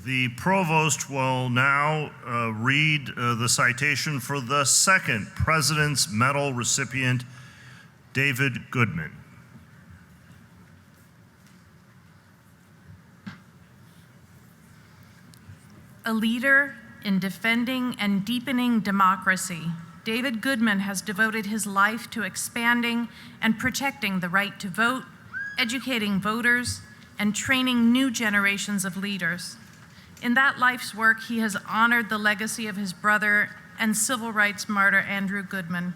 The provost will now read the citation for the second President's Medal recipient, David Goodman. A leader in defending and deepening democracy, David Goodman has devoted his life to expanding and protecting the right to vote, educating voters, and training new generations of leaders. In that life's work, he has honored the legacy of his brother and civil rights martyr Andrew Goodman.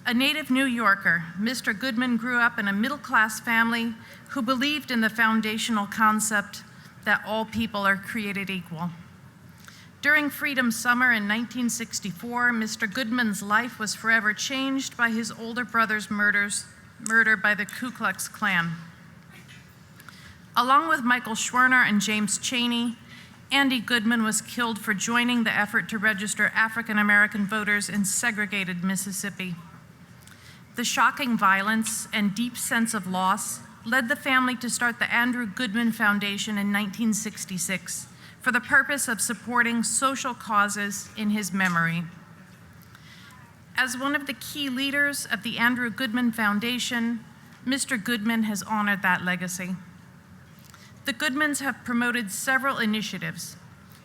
A native New Yorker, Mr. Goodman grew up in a middle-class family who believed in the foundational concept that all people are created equal. During Freedom Summer in 1964, Mr. Goodman's life was forever changed by his older brother's murder by the Ku Klux Klan. Along with Michael Schwerner and James Chaney, Andy Goodman was killed for joining the effort to register African American voters in segregated Mississippi. The shocking violence and deep sense of loss led the family to start the Andrew Goodman Foundation in 1966 for the purpose of supporting social causes in his memory. As one of the key leaders of the Andrew Goodman Foundation, Mr. Goodman has honored that legacy. The Goodmans have promoted several initiatives.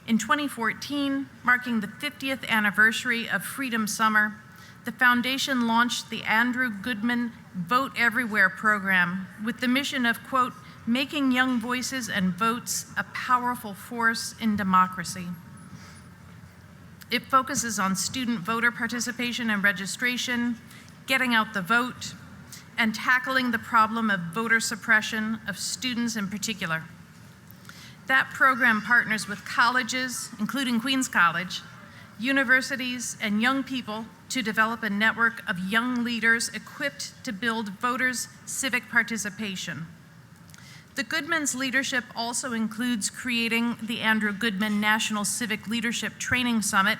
In 2014, marking the 50th anniversary of Freedom Summer, the foundation launched the Andrew Goodman Vote Everywhere program with the mission of, quote, making young voices and votes a powerful force in democracy. It focuses on student voter participation and registration, getting out the vote, and tackling the problem of voter suppression of students in particular. That program partners with colleges, including Queens College, universities, and young people to develop a network of young leaders equipped to build voters' civic participation. The Goodman's leadership also includes creating the Andrew Goodman National Civic Leadership Training Summit,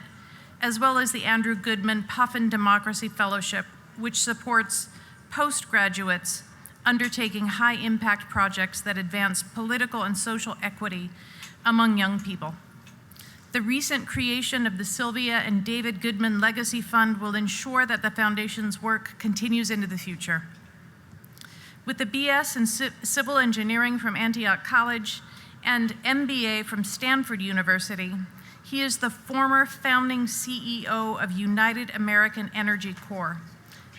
as well as the Andrew Goodman Puffin Democracy Fellowship, which supports postgraduates undertaking high-impact projects that advance political and social equity among young people. The recent creation of the Sylvia and David Goodman Legacy Fund will ensure that the foundation's work continues into the future. With a BS in Civil Engineering from Antioch College and MBA from Stanford University, he is the former founding CEO of United American Energy Corps,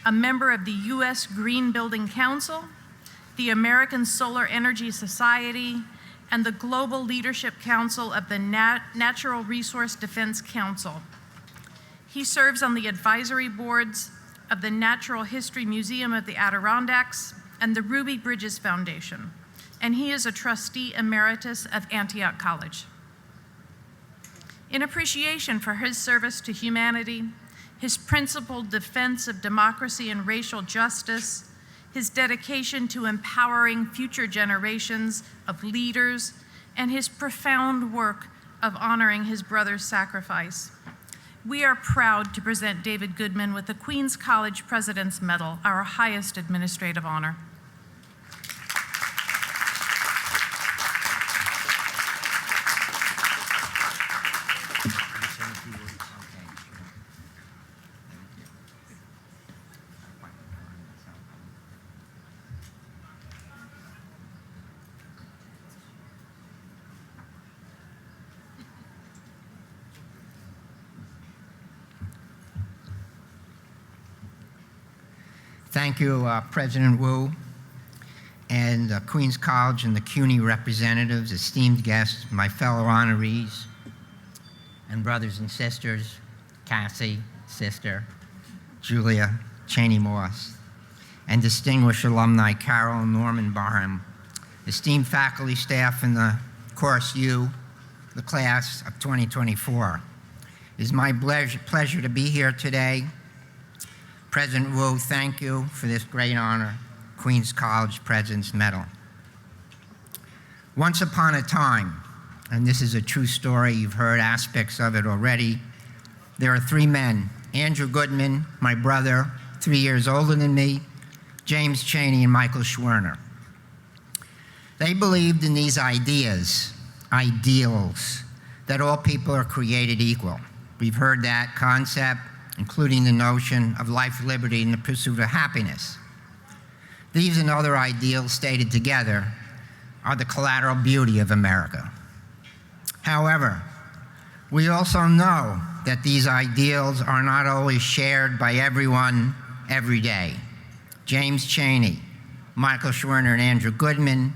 a member of the U.S. Green Building Council, the American Solar Energy Society, and the Global Leadership Council of the Natural Resource Defense Council. He serves on the advisory boards of the Natural History Museum of the Adirondacks and the Ruby Bridges Foundation, and he is a trustee emeritus of Antioch College. In appreciation for his service to humanity, his principled defense of democracy and racial justice, his dedication to empowering future generations of leaders, and his profound work of honoring his brother's sacrifice, we are proud to present David Goodman with the Queens College President's Medal, our highest administrative honor. Thank you, President Wu, and Queens College and the CUNY representatives, esteemed guests, my fellow honorees, and brothers and sisters, Cassie, sister, Julia Cheney Moss, and distinguished alumni Carol and Norman Barham, esteemed faculty, staff in the Course U, the class of 2024. It is my pleasure to be here today. President Wu, thank you for this great honor, Queens College President's Medal. Once upon a time, and this is a true story, you've heard aspects of it already, there are three men, Andrew Goodman, my brother, 3 years older than me, James Chaney, and Michael Schwerner. They believed in these ideas, ideals, that all people are created equal. We've heard that concept, including the notion of life, liberty, and the pursuit of happiness. These and other ideals stated together are the collateral beauty of America. However, we also know that these ideals are not always shared by everyone every day. James Chaney, Michael Schwerner, and Andrew Goodman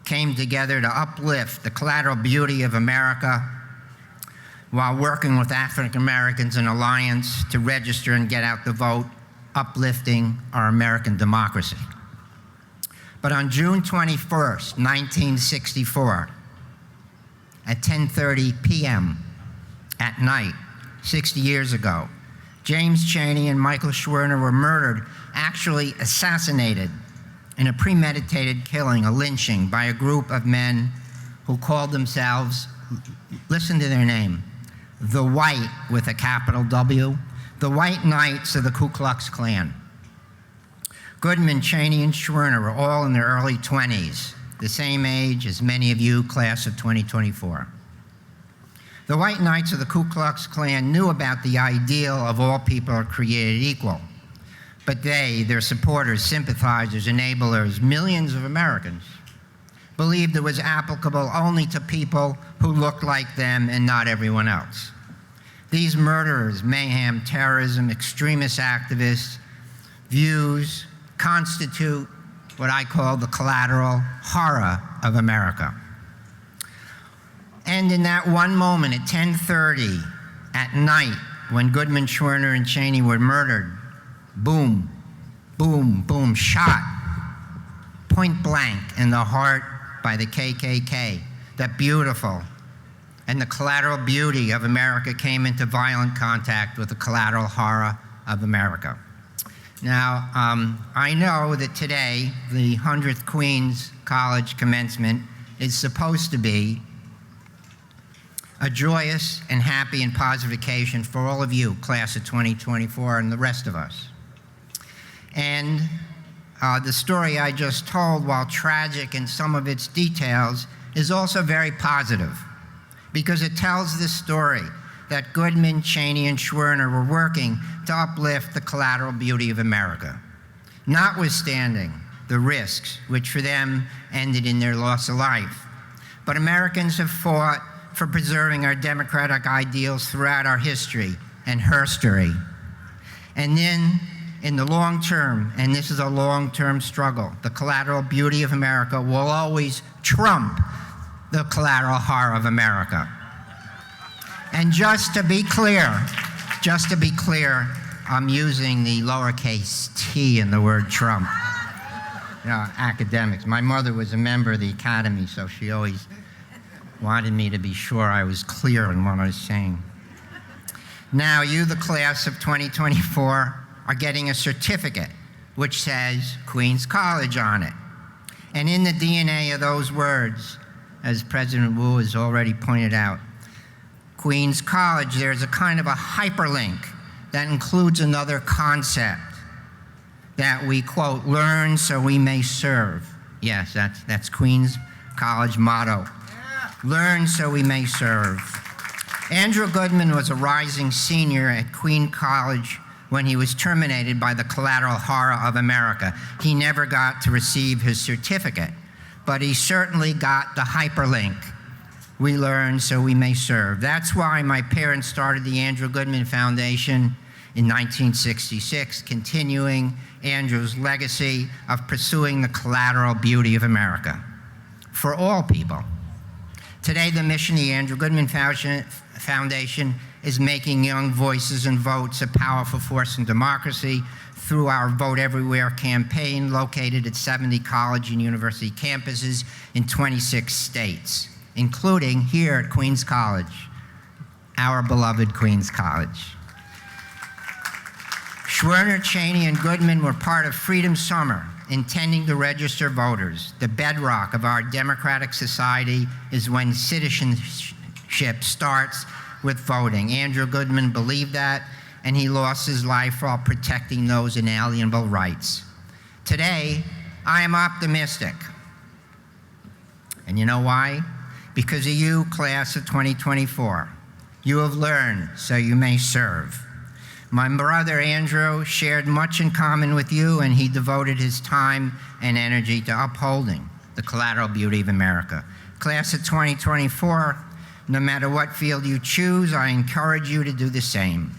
came together to uplift the collateral beauty of America while working with African Americans in alliance to register and get out the vote, uplifting our American democracy. But on June 21st, 1964, at 10:30 p.m. at night, 60 years ago, James Chaney and Michael Schwerner were murdered, actually assassinated, in a premeditated killing, a lynching, by a group of men who called themselves, listen to their name, the White, with a capital W, the White Knights of the Ku Klux Klan. Goodman, Chaney, and Schwerner were all in their early 20s, the same age as many of you, class of 2024. The White Knights of the Ku Klux Klan knew about the ideal of all people are created equal. But they, their supporters, sympathizers, enablers, millions of Americans, believed it was applicable only to people who looked like them and not everyone else. These murderers, mayhem, terrorism, extremist activists' views constitute what I call the collateral horror of America. And in that one moment at 10:30 at night, when Goodman, Schwerner, and Chaney were murdered, boom, boom, boom, shot, point blank in the heart by the KKK. That beautiful and the collateral beauty of America came into violent contact with the collateral horror of America. Now, I know that today, the 100th Queens College Commencement is supposed to be a joyous and happy and positive occasion for all of you, class of 2024, and the rest of us. And the story I just told, while tragic in some of its details, is also very positive, because it tells the story that Goodman, Chaney, and Schwerner were working to uplift the collateral beauty of America, notwithstanding the risks, which for them ended in their loss of life. But Americans have fought for preserving our democratic ideals throughout our history and herstory. And then, in the long term, and this is a long-term struggle, the collateral beauty of America will always trump the collateral horror of America. And just to be clear, I'm using the lowercase t in the word Trump. You know, academics. My mother was a member of the academy, so she always wanted me to be sure I was clear in what I was saying. Now, you, the class of 2024, are getting a certificate which says Queens College on it. And in the DNA of those words, as President Wu has already pointed out, Queens College, there's a kind of a hyperlink that includes another concept that we, quote, learn so we may serve. Yes, that's Queens College motto. Learn so we may serve. Andrew Goodman was a rising senior at Queens College when he was terminated by the collateral horror of America. He never got to receive his certificate, but he certainly got the hyperlink. We learn so we may serve. That's why my parents started the Andrew Goodman Foundation in 1966, continuing Andrew's legacy of pursuing the collateral beauty of America for all people. Today, the mission of the Andrew Goodman Foundation is making young voices and votes a powerful force in democracy through our Vote Everywhere campaign, located at 70 college and university campuses in 26 states, including here at Queens College, our beloved Queens College. Schwerner, Chaney, and Goodman were part of Freedom Summer, intending to register voters. The bedrock of our democratic society is when citizenship starts with voting. Andrew Goodman believed that, and he lost his life while protecting those inalienable rights. Today, I am optimistic. And you know why? Because of you, class of 2024, you have learned so you may serve. My brother Andrew shared much in common with you, and he devoted his time and energy to upholding the collateral beauty of America. Class of 2024, no matter what field you choose, I encourage you to do the same.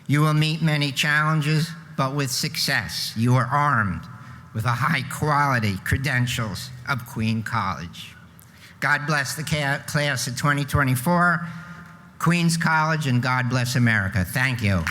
You will meet many challenges, but with success. You are armed with the high-quality credentials of Queen College. God bless the class of 2024, Queens College, and God bless America. Thank you.